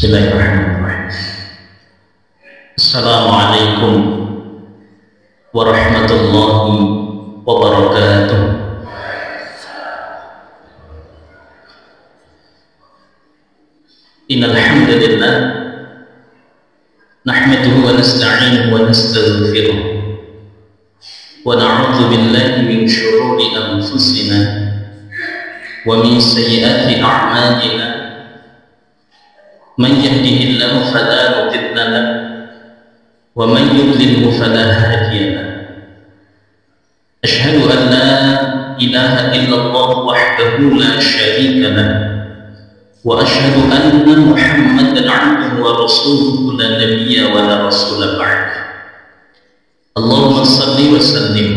Bismillahirrahmanirrahim. Assalamualaikum warahmatullahi wabarakatuh. Innal hamdalillah nahmaduhu wa nasta'inuhu wa nastaghfiruh wa na'udzu billahi min shururi anfusina wa min sayyiati a'malina. Man yahdihillahu fala mudilla lahu wa man yudlilhu fala hadiya lahu. Asyhadu an la ilaha illallah wahdahu la syarika lahu wa asyhadu anna Muhammadan 'abduhu wa rasuluhu la nabiyya wa la rasula ba'dahu. Allahumma shalli wa sallim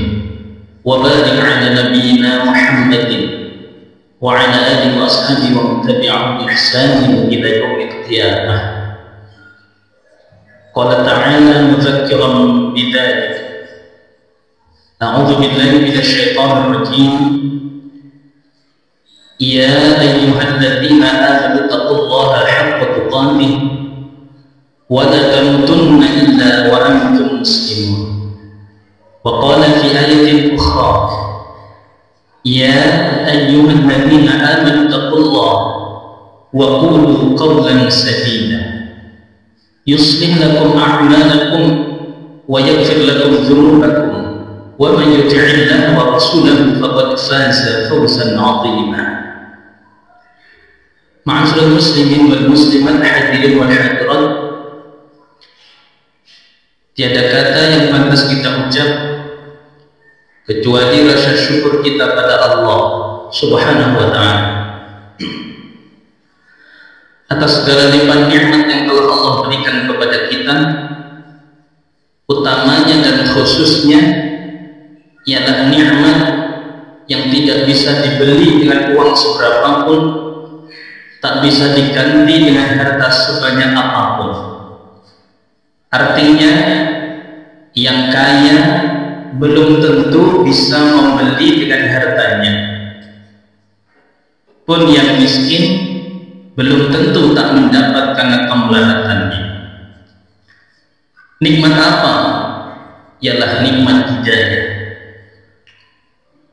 wa barik 'ala nabiyyina Muhammadin wa 'ala alihi wa ashabihi wa man tabi'ahum bi ihsanin ila yaumil qiyamah. Qala ta'ala mudzakiran bidzalik. A'udzu billahi minasy syaithanir rajim. Ya ayyuhalladzina amanu taqullaha haqqa tuqatih wa la tamutunna illa wa antum muslimun. Wa qala fi ayatin ukhra, ya ayyuhalladzina amanu taqullaha wa qulu qawlan sadida yuslih lakum a'malakum wa yaghfir lakum dhunubakum wa man yuti'illaha wa rasulahu faqad faza fawzan 'azima. Ma'asyiral muslimin wal muslimat, hadirin wal hadirat, tiada kata yang pantas kita ucap kecuali rasa syukur kita pada Allah Subhanahu wa ta'ala atas segala limpahan nikmat yang telah Allah berikan kepada kita. Utamanya dan khususnya ialah nikmat yang tidak bisa dibeli dengan uang seberapapun, tak bisa diganti dengan harta sebanyak apapun. Artinya yang kaya belum tentu bisa membeli dengan hartanya, pun yang miskin belum tentu tak mendapatkan kemelahatannya. Nikmat apa? Ialah nikmat hidayah,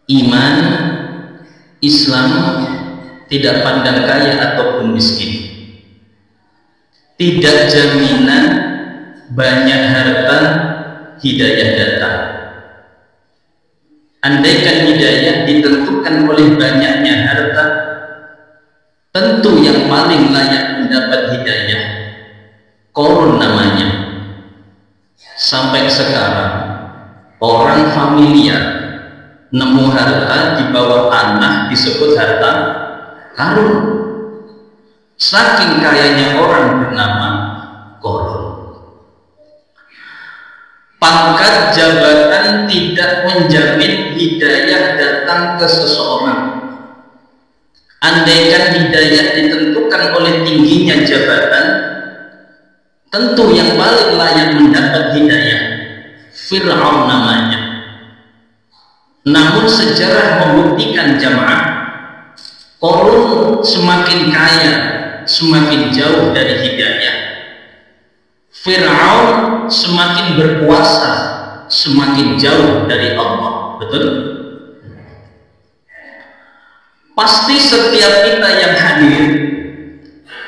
iman, Islam, tidak pandang kaya ataupun miskin, tidak jaminan banyak harta hidayah datang. Andaikan hidayah ditentukan oleh banyaknya harta, tentu yang paling layak mendapat hidayah Qarun namanya. Sampai sekarang orang familiar nemu harta di bawah tanah disebut harta karun. Saking kayanya orang bernama Qarun. Pangkat jabatan tidak menjamin hidayah datang ke seseorang. Andaikan hidayah ditentukan oleh tingginya jabatan, tentu yang paling layak mendapat hidayah Fir'aun namanya. Namun sejarah membuktikan jamaah, Qarun semakin kaya, semakin jauh dari hidayah. Fir'aun semakin berkuasa, semakin jauh dari Allah. Betul? Pasti setiap kita yang hadir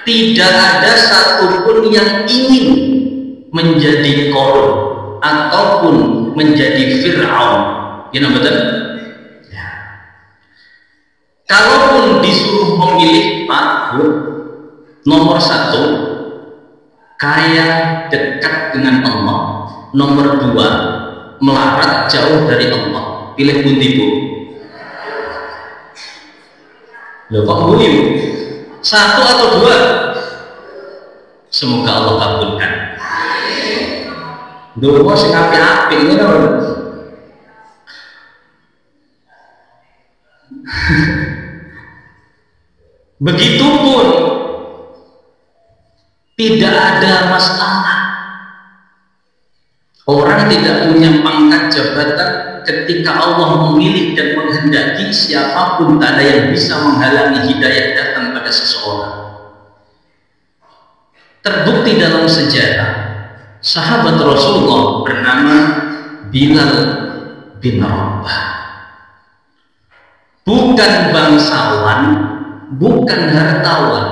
tidak ada satupun yang ingin menjadi Qarun ataupun menjadi Fir'aun. Ya, betul? Ya. Kalaupun disuruh memilih Pak, nomor satu, kaya dekat dengan Allah. Nomor dua, melarat jauh dari Allah. Pilih pundi Bu? Loh kok bunyi? Satu atau dua? Semoga Allah kabulkan. Doa sing apik-apik ngono. Begitupun tidak ada masalah. Orang tidak punya pangkat jabatan ketika Allah memilih dan menghendaki, siapapun tak ada yang bisa menghalangi hidayah datang pada seseorang. Terbukti dalam sejarah, sahabat Rasulullah bernama Bilal bin Rabah. Bukan bangsawan, bukan hartawan,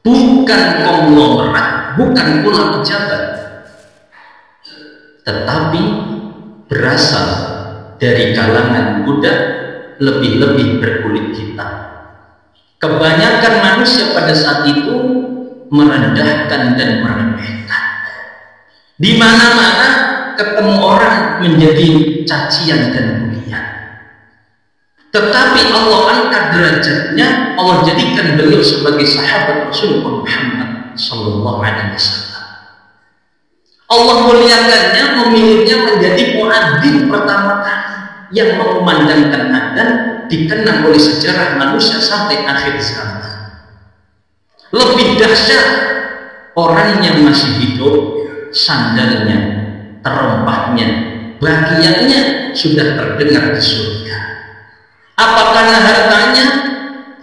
bukan konglomerat, bukan pula pejabat, tetapi berasal dari kalangan budak, lebih-lebih berkulit hitam. Kebanyakan manusia pada saat itu merendahkan dan meremehkan. Di mana-mana ketemu orang menjadi cacian dan bulian. Tetapi Allah angkat derajatnya, Allah jadikan beliau sebagai sahabat Rasulullah Muhammad sallallahu alaihi wasallam. Allah muliakannya, memilihnya menjadi muadzin pertama kali yang mengumandangkan adzan, dikenang oleh sejarah manusia sampai akhir zaman. Lebih dahsyat, orang yang masih hidup, sandalnya, terompahnya, bagiannya sudah terdengar di surga. Apa karena hartanya?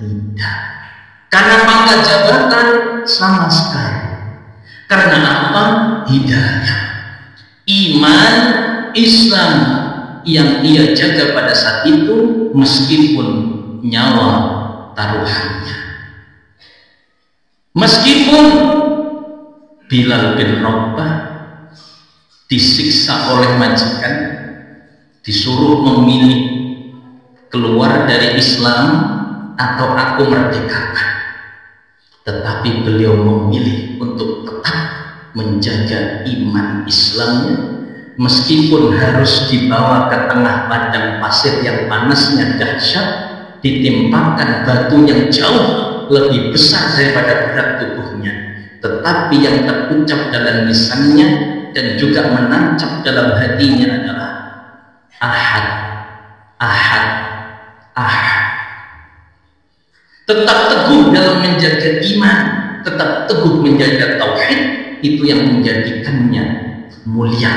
Tidak. Karena pangkat jabatan? Sama sekali. Karena apa? Hidayah, iman, Islam yang ia jaga pada saat itu, meskipun nyawa taruhannya. Meskipun Bilal bin Rabah disiksa oleh majikan, disuruh memilih keluar dari Islam atau aku merdekakan, tetapi beliau memilih untuk tetap menjaga iman Islamnya, meskipun harus dibawa ke tengah padang pasir yang panasnya dahsyat, ditimpakan batu yang jauh lebih besar daripada berat tubuhnya, tetapi yang terucap dalam lisannya dan juga menancap dalam hatinya adalah Ahad, Ahad, Ahad. Tetap teguh dalam menjaga iman, tetap teguh menjaga tauhid, itu yang menjadikannya mulia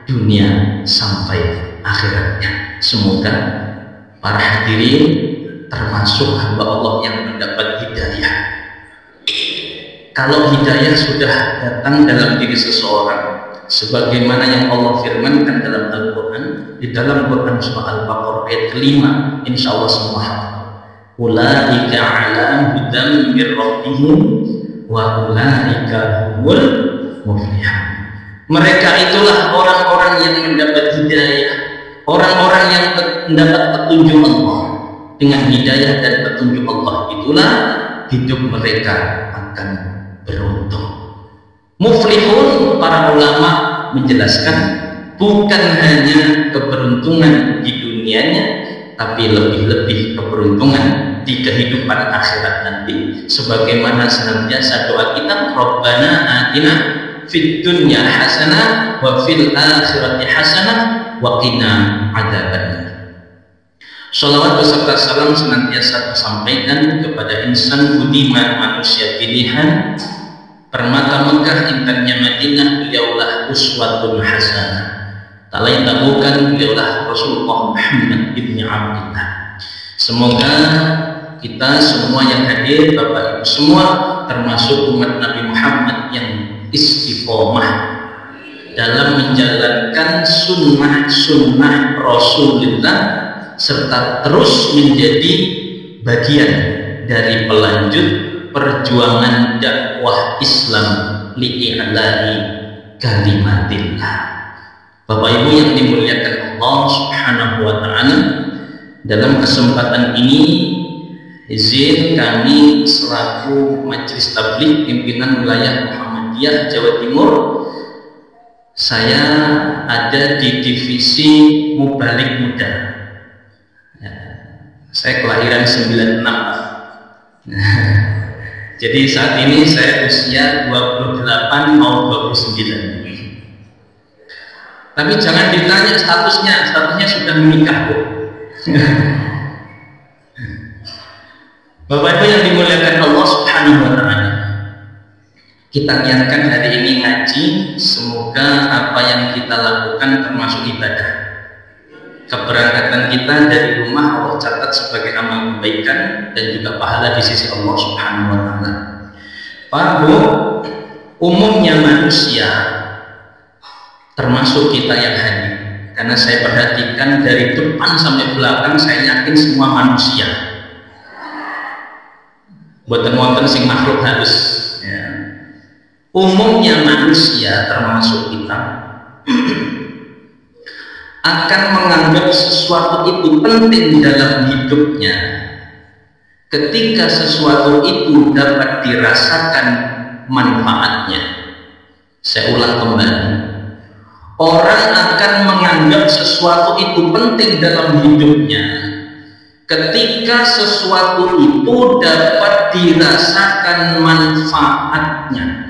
dunia sampai akhiratnya. Semoga para hadirin termasuk hamba Allah yang mendapat hidayah. Kalau hidayah sudah datang dalam diri seseorang, sebagaimana yang Allah firmankan dalam Al-Quran, di dalam Quran surah Al-Baqarah ayat 5, insya Allah semua hafal. Ulaika ala hudam min rabbihim wa ulaika humul muflihun. Mereka itulah orang-orang yang mendapat hidayah, orang-orang yang mendapat petunjuk Allah. Dengan hidayah dan petunjuk Allah itulah hidup mereka akan beruntung. Muflihun, para ulama menjelaskan, bukan hanya keberuntungan di dunianya, tapi lebih-lebih keberuntungan di kehidupan akhirat nanti. Sebagaimana senantiasa doa kita, Rabbana atina fid dunya hasanah wa fil akhirati hasanah wa qina adzabannar. Shalawat beserta salam senantiasa tersampaikan kepada insan budiman, manusia pilihan, permata Mekah, intannya Madinah, beliaulah uswatun hasanah. Tak lain tak bukan beliaulah Rasulullah Muhammad ibn Abdullah. Semoga kita semua yang hadir, Bapak Ibu semua, termasuk umat Nabi Muhammad yang istiqomah dalam menjalankan sunnah-sunnah Rasulullah, serta terus menjadi bagian dari pelanjut perjuangan dakwah Islam li'i'la'i kalimatillah. Bapak Ibu yang dimuliakan Allah Subhanahu wa ta'ala, dalam kesempatan ini izin kami selaku Majelis Tabligh Pimpinan Wilayah Muhammadiyah Jawa Timur, saya ada di divisi Mubalik Muda. Saya kelahiran 96. Jadi saat ini saya usia 28 mau 29. Tapi jangan ditanya statusnya sudah menikah, Bu. Bapak Ibu yang dimuliakan Allah Subhanahu wa ta'ala, kita niatkan hari ini ngaji, semoga apa yang kita lakukan termasuk ibadah. Keberangkatan kita dari rumah Allah catat sebagai amal kebaikan dan juga pahala di sisi Allah Subhanahu wa ta'ala. Pak, Bu, umumnya manusia, termasuk kita yang hadir, karena saya perhatikan dari depan sampai belakang, saya yakin semua manusia, buatan wonten sing makhluk halus ya. Umumnya manusia termasuk kita akan menganggap sesuatu itu penting dalam hidupnya ketika sesuatu itu dapat dirasakan manfaatnya. Saya ulang kembali, orang akan menganggap sesuatu itu penting dalam hidupnya ketika sesuatu itu dapat dirasakan manfaatnya.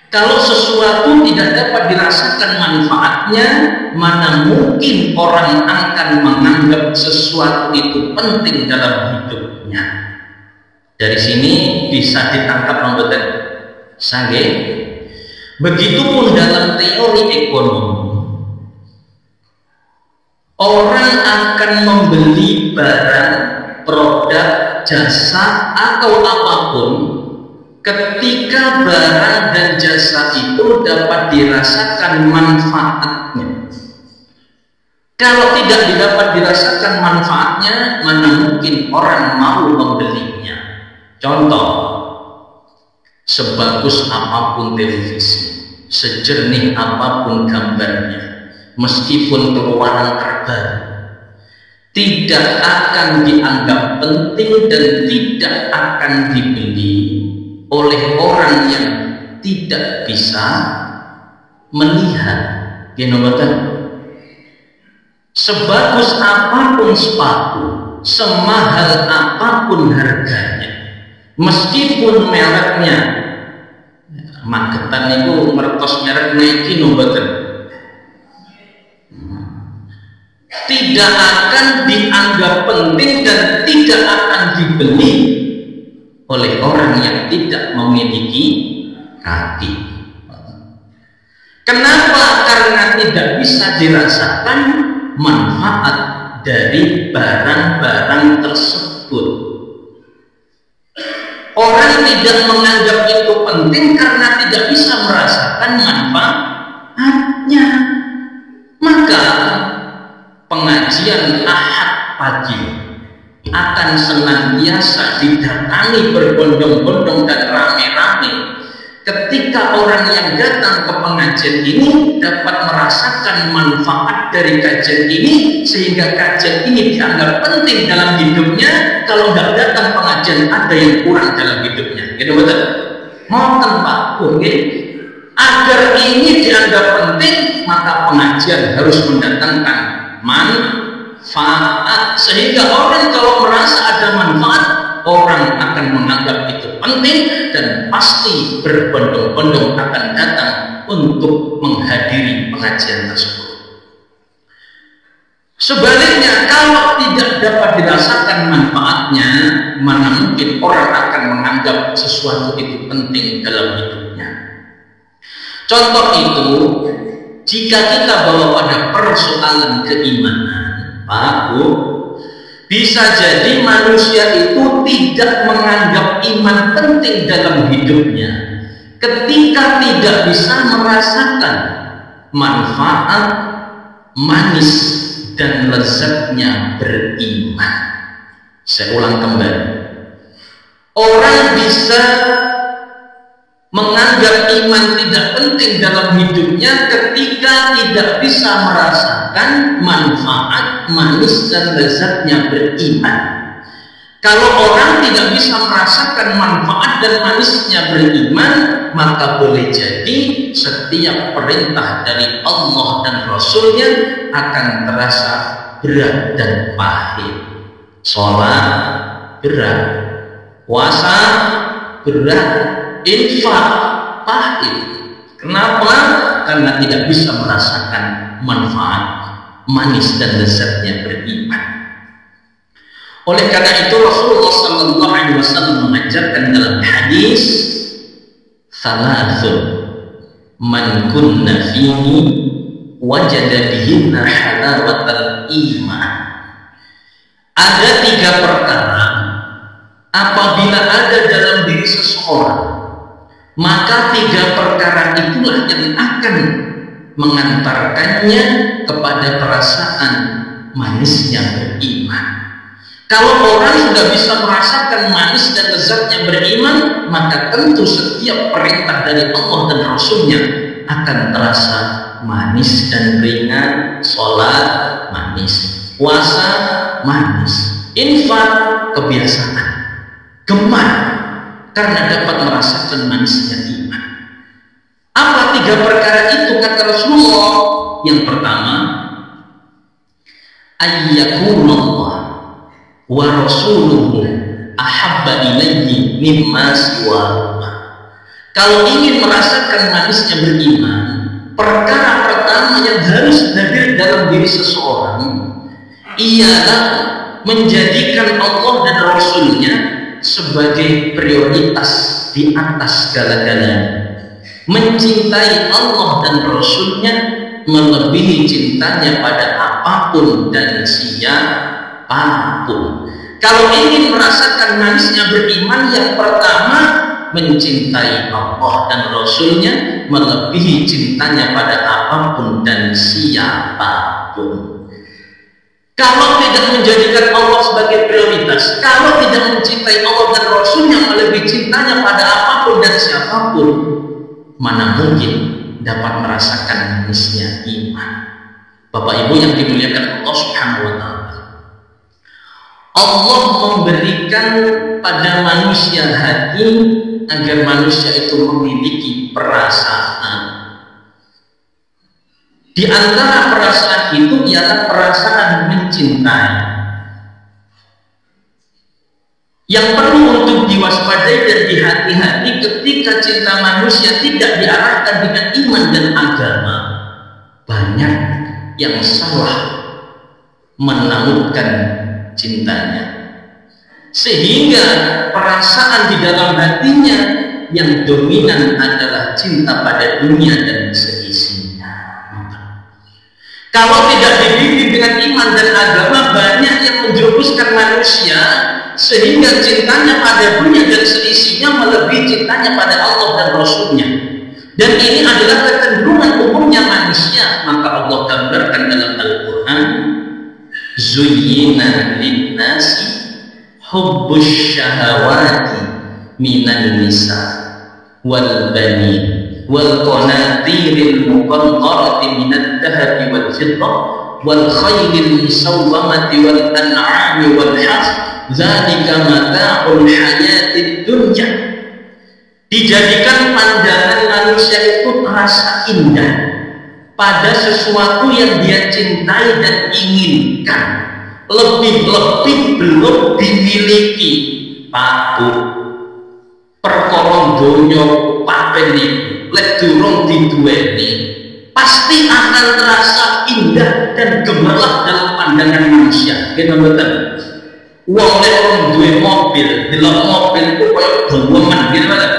Kalau sesuatu tidak dapat dirasakan manfaatnya, mana mungkin orang akan menganggap sesuatu itu penting dalam hidupnya. Dari sini bisa ditangkap nomboten sange. Begitupun dalam teori ekonomi, orang akan membeli barang, produk, jasa atau apapun ketika barang dan jasa itu dapat dirasakan manfaatnya. Kalau tidak dapat dirasakan manfaatnya, mana mungkin orang mau membelinya. Contoh, sebagus apapun televisi, sejernih apapun gambarnya, meskipun keluaran terbaru, tidak akan dianggap penting dan tidak akan dibeli oleh orang yang tidak bisa melihat. Sebagus apapun sepatu, semahal apapun harganya, meskipun mereknya Magetan itu mertos merek Nike tidak akan dianggap penting dan tidak akan dibeli oleh orang yang tidak memiliki kaki. Kenapa? Karena tidak bisa dirasakan manfaat dari barang-barang tersebut. Orang tidak menganggap itu penting karena tidak bisa merasakan manfaatnya. Maka pengajian Ahad pagi akan senantiasa didatangi berbondong-bondong dan rame-rame ketika orang yang datang ke pengajian ini dapat merasakan manfaat dari kajian ini, sehingga kajian ini dianggap penting dalam hidupnya. Kalau nggak datang pengajian, ada yang kurang dalam hidupnya. Gitu betul? Mau tempat agar ini dianggap penting, maka pengajian harus mendatangkan manfaat, sehingga orang kalau merasa ada manfaat, orang akan menganggap itu penting dan pasti berbondong-bondong akan datang untuk menghadiri pengajian tersebut. Sebaliknya, kalau tidak dapat dirasakan manfaatnya, mana mungkin orang akan menganggap sesuatu itu penting dalam hidupnya. Contoh itu, jika kita bawa pada persoalan keimanan, Pak Bu, bisa jadi manusia itu tidak menganggap iman penting dalam hidupnya ketika tidak bisa merasakan manfaat manis dan lezatnya beriman. Saya ulang kembali, orang bisa menganggap iman tidak penting dalam hidupnya ketika tidak bisa merasakan manfaat manis dan lezatnya beriman. Kalau orang tidak bisa merasakan manfaat dan manisnya beriman, maka boleh jadi setiap perintah dari Allah dan Rasulnya akan terasa berat dan pahit. Sholat berat, puasa berat, infak pahit. Kenapa? Karena tidak bisa merasakan manfaat manis dan lezatnya beriman. Oleh karena itu Rasulullah SAW mengajarkan dalam hadis, "Thalathun man kunna fihi wajada bihinna halawatal iman." Ada 3 perkara apabila ada dalam diri seseorang, maka 3 perkara itulah yang akan mengantarkannya kepada perasaan manisnya beriman. Kalau orang sudah bisa merasakan manis dan lezatnya beriman, maka tentu setiap perintah dari Allah dan Rasulnya akan terasa manis dan ringan. Sholat manis, puasa manis, infak kebiasaan, gemar karena dapat merasakan manisnya iman. Apa 3 perkara itu kata Rasulullah? Yang pertama, ayyakunallah wa rasuluhu ahabba ilayhi mimma siwahuma. Kalau ingin merasakan manisnya beriman, perkara pertama yang harus hadir dalam diri seseorang ialah menjadikan Allah dan Rasulnya sebagai prioritas di atas segala-galanya. Mencintai Allah dan Rasulnya melebihi cintanya pada apapun dan siapapun. Kalau ingin merasakan manisnya beriman, yang pertama mencintai Allah dan Rasulnya melebihi cintanya pada apapun dan siapapun. Kalau tidak menjadikan Allah sebagai prioritas, kalau tidak mencintai Allah dan Rasulnya melebihi cintanya pada apapun dan siapapun, mana mungkin dapat merasakan manisnya iman. Bapak Ibu yang dimuliakan Allah Subhanahu wa Ta'ala, Allah memberikan pada manusia hati agar manusia itu memiliki perasaan. Di antara perasaan itu ialah perasaan mencintai. Yang perlu untuk diwaspadai dan dihati-hati ketika cinta manusia tidak diarahkan dengan iman dan agama, banyak yang salah menautkan cintanya, sehingga perasaan di dalam hatinya yang dominan adalah cinta pada dunia dan seisinya. Kalau tidak dibimbing dengan iman dan agama, banyak yang menjerumuskan manusia sehingga cintanya pada dunia dan seisinya melebihi cintanya pada Allah dan Rasulnya. Dan ini adalah kecenderungan umumnya manusia. Maka Allah gambarkan dalam Al-Quran, zuyyina linnasi hubbus syahawati minan nisa wal banin wal qanatiril muqantarati minad dhahabi wal fiddah wal khaylil musawwamati wal an'ami wal harth dzalika mata'ul hayatid dunya. Dijadikan pandangan manusia itu terasa indah pada sesuatu yang dia cintai dan inginkan, lebih-lebih belum dimiliki. Patut perkara donya papen iki lek durung diduweni pasti akan terasa indah dan gemerlap dalam pandangan manusia. Kita mboten wong nek duwe mobil, delok mobil itu koyo dewemen gitu kan.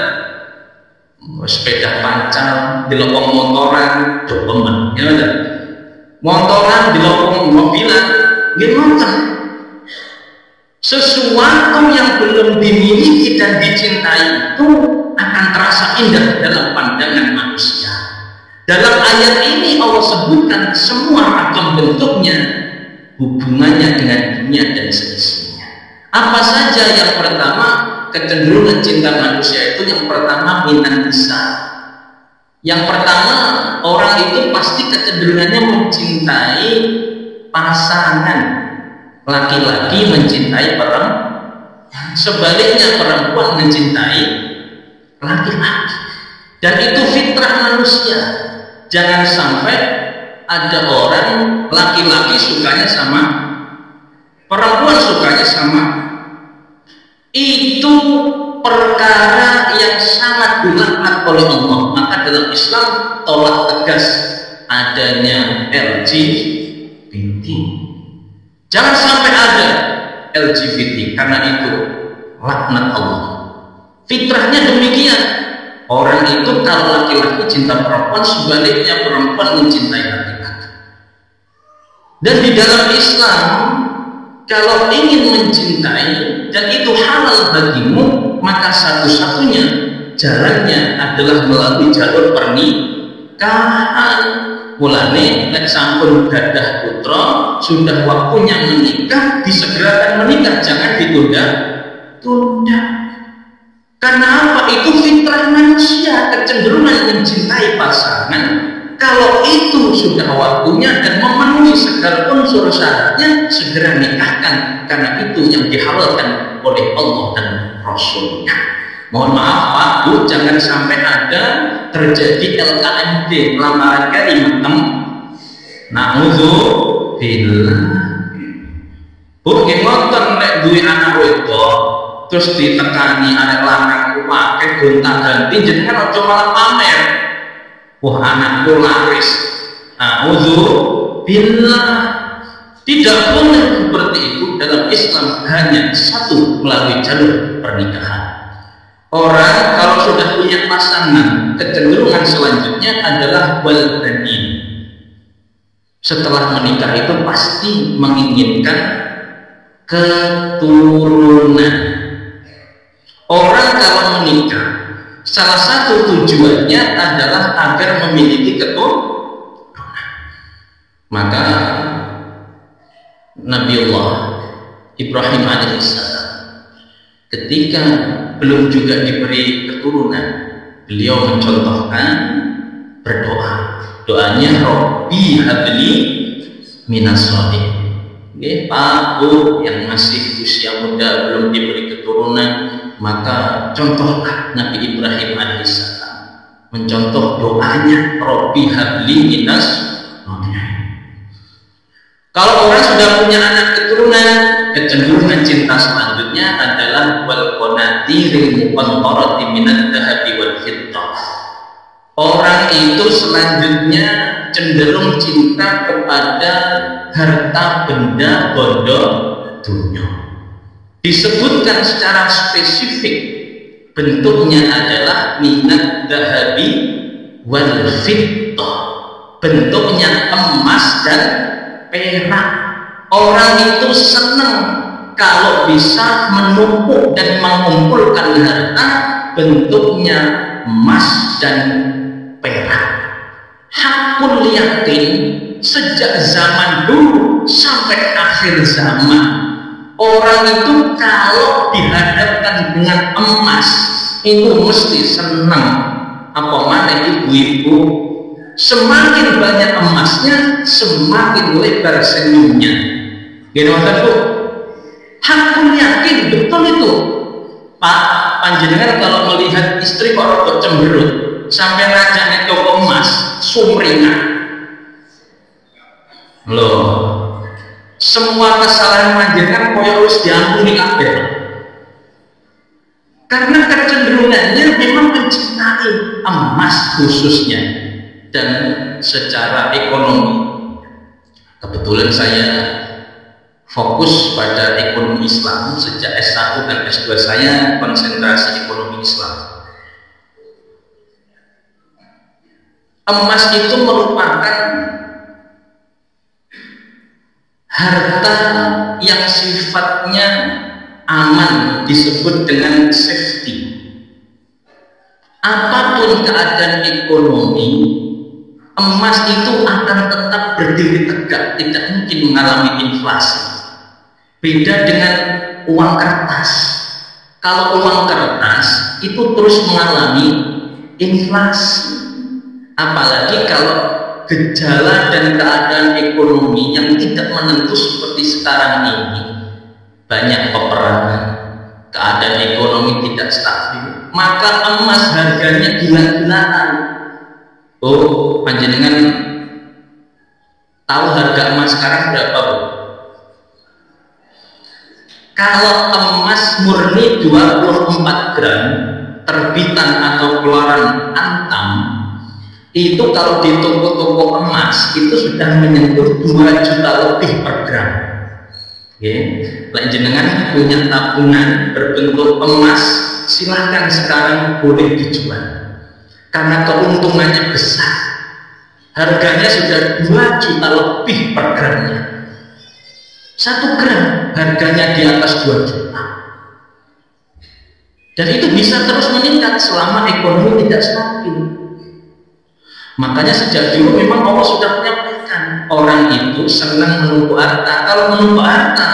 Sepeda pancal, delok wong motoran dewemen gitu kan. Motoran delok wong mobilan nggih ngoten. Sesuatu yang belum dimiliki dan dicintai itu akan terasa indah dalam pandangan manusia. Dalam ayat ini Allah sebutkan semua ragam bentuknya, hubungannya dengan dunia dan seisinya. Apa saja? Yang pertama, kecenderungan cinta manusia itu yang pertama minan nisa. Yang pertama, orang itu pasti kecenderungannya mencintai pasangan. Laki-laki mencintai perempuan, sebaliknya perempuan mencintai laki-laki. Dan itu fitrah manusia. Jangan sampai ada orang laki-laki sukanya sama perempuan sukanya sama. Itu perkara yang sangat dilaknat oleh Allah. Maka dalam Islam tolak tegas adanya LGBT. Jangan sampai ada LGBT, karena itu laknat Allah. Fitrahnya demikian. Orang itu kalau laki-laki cinta perempuan, sebaliknya perempuan mencintai laki-laki. Dan di dalam Islam, kalau ingin mencintai dan itu halal bagimu, maka satu-satunya jalannya adalah melalui jalur pernikahan. Mulane nek sampun gadah putra, sudah waktunya menikah, disegerakan menikah, jangan ditunda-tunda. Karena apa? Itu fitrah manusia, kecenderungan mencintai pasangan. Kalau itu sudah waktunya dan memenuhi segala unsur syaratnya, segera nikahkan, karena itu yang dihalalkan oleh Allah dan Rasulnya. Mohon maaf Pak Bu, jangan sampai ada terjadi LKMD, lamaran kari metem. Na'udzubillah. Bu, ngoten nek duwe anak wedok terus ditekani anak lanang pakai gonta-ganti, jenengan aja malah pamer. Wah, anakku laris. Na'udzubillah. Tidak boleh seperti itu. Dalam Islam hanya satu, melalui jalur pernikahan. Orang kalau sudah punya pasangan, kecenderungan selanjutnya adalah wal-banin. Setelah menikah itu pasti menginginkan keturunan. Orang kalau menikah, salah satu tujuannya adalah agar memiliki keturunan. Maka Nabiullah Ibrahim alaihissalam ketika belum juga diberi keturunan, beliau mencontohkan berdoa. Doanya Rabbi habli minas sholihin. Pak Bu yang masih usia muda belum diberi keturunan, maka contohlah Nabi Ibrahim alaihissalam, mencontoh doanya Rabbi habli minas sholihin. Kalau orang sudah punya anak keturunan, kecenderungan cinta selanjutnya adalah wal qanatiril muqantarati minad dhahabi wal fiddah. Orang itu selanjutnya cenderung cinta kepada harta benda bondo dunia. Disebutkan secara spesifik, bentuknya adalah minad dhahabi wal fiddah, bentuknya emas dan perak. Orang itu senang kalau bisa menumpuk dan mengumpulkan harta bentuknya emas dan perak. Hakul yakin sejak zaman dulu sampai akhir zaman, orang itu kalau dihadapkan dengan emas itu mesti senang. Apa mana ibu-ibu, semakin banyak emasnya, semakin lebar senyumnya. Gini Bu, hakul yakin betul itu. Pak, panjenengan kalau melihat istri kok rada cemberut, sampai rajane toko emas, sumringah. Loh, semua kesalahan panjenengan koyo wis diampuni kabeh. Karena kecenderungannya memang mencintai emas khususnya. Dan secara ekonomi, kebetulan saya fokus pada ekonomi Islam sejak S1 dan S2 saya konsentrasi ekonomi Islam. Emas itu merupakan harta yang sifatnya aman, disebut dengan safety. Apapun keadaan ekonomi, emas itu akan tetap berdiri tegak, tidak mungkin mengalami inflasi. Beda dengan uang kertas. Kalau uang kertas itu terus mengalami inflasi. Apalagi kalau gejala dan keadaan ekonomi yang tidak menentu seperti sekarang ini, banyak peperangan, keadaan ekonomi tidak stabil, maka emas harganya gila-gilaan. Oh, panjenengan tahu harga emas sekarang berapa, Bu? Kalau emas murni 24 gram terbitan atau keluaran Antam, itu kalau di toko-toko emas itu sudah menyentuh 2 juta lebih per gram. Jenengan punya tabungan berbentuk emas, silahkan sekarang boleh dijual karena keuntungannya besar. Harganya sudah 2 juta lebih per gramnya. 1 gram harganya di atas 2 juta. Dan itu bisa terus meningkat selama ekonomi tidak stabil. Makanya sejak dulu memang Allah sudah menyampaikan, orang itu senang menumpuk harta. Kalau menumpuk harta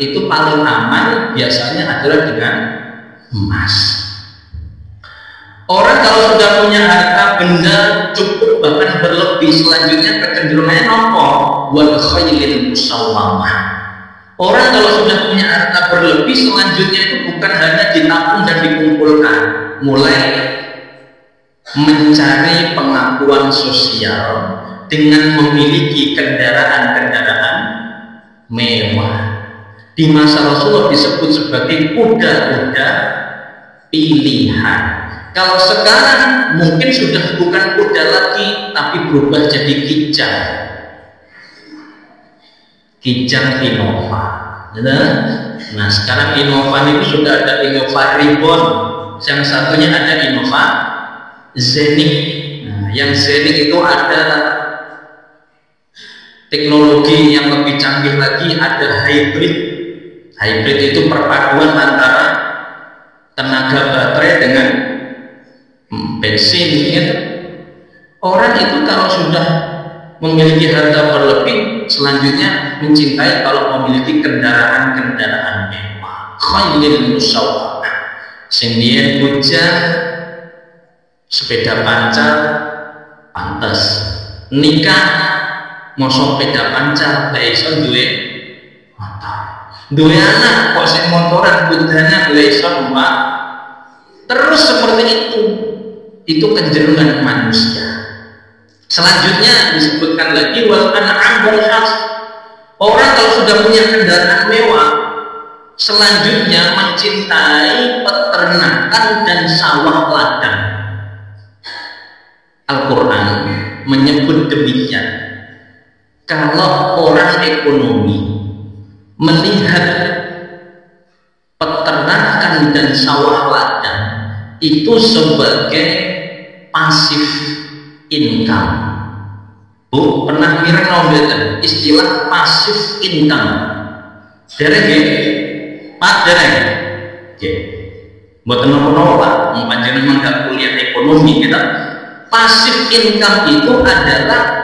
itu paling aman biasanya adalah dengan emas. Orang kalau sudah punya harta benda cukup bahkan berlebih, selanjutnya kecenderungannya nopo wal khailil musawwamah. Orang kalau sudah punya harta berlebih, selanjutnya itu bukan hanya ditabung dan dikumpulkan, mulai mencari pengakuan sosial dengan memiliki kendaraan-kendaraan mewah. Di masa Rasulullah disebut sebagai kuda-kuda pilihan. Kalau sekarang mungkin sudah bukan kuda lagi, tapi berubah jadi kijang. Kijang Innova. Nah sekarang Innova itu sudah ada Innova Reborn, yang satunya ada Innova Zenith. Nah, yang Zenith itu ada teknologi yang lebih canggih lagi, ada hybrid. Hybrid itu perpaduan antara tenaga baterai dengan bensin gitu. Orang itu kalau sudah memiliki harta berlebih, selanjutnya mencintai kalau memiliki kendaraan-kendaraan mewah. Khailil musawwamah. Sing biyen hujan sepeda pancal pantes, nikah mosok sepeda pancal gak iso duwe motor. Duwe anak kok sing motoran budana gak iso numpak. Terus seperti itu kecenderungan manusia. Selanjutnya disebutkan lagi wal an'am wal has. Orang kalau sudah punya kendaraan mewah, selanjutnya mencintai peternakan dan sawah ladang. Al-Quran menyebut demikian. Kalau orang ekonomi melihat peternakan dan sawah ladang itu sebagai pasif income. Bu, pernah mireng nombetan istilah pasif income. Dereng nggih? Pak dereng. Nggih. Mboten napa-napa, panjenengan gak kuliah ekonomi kita. Pasif income itu adalah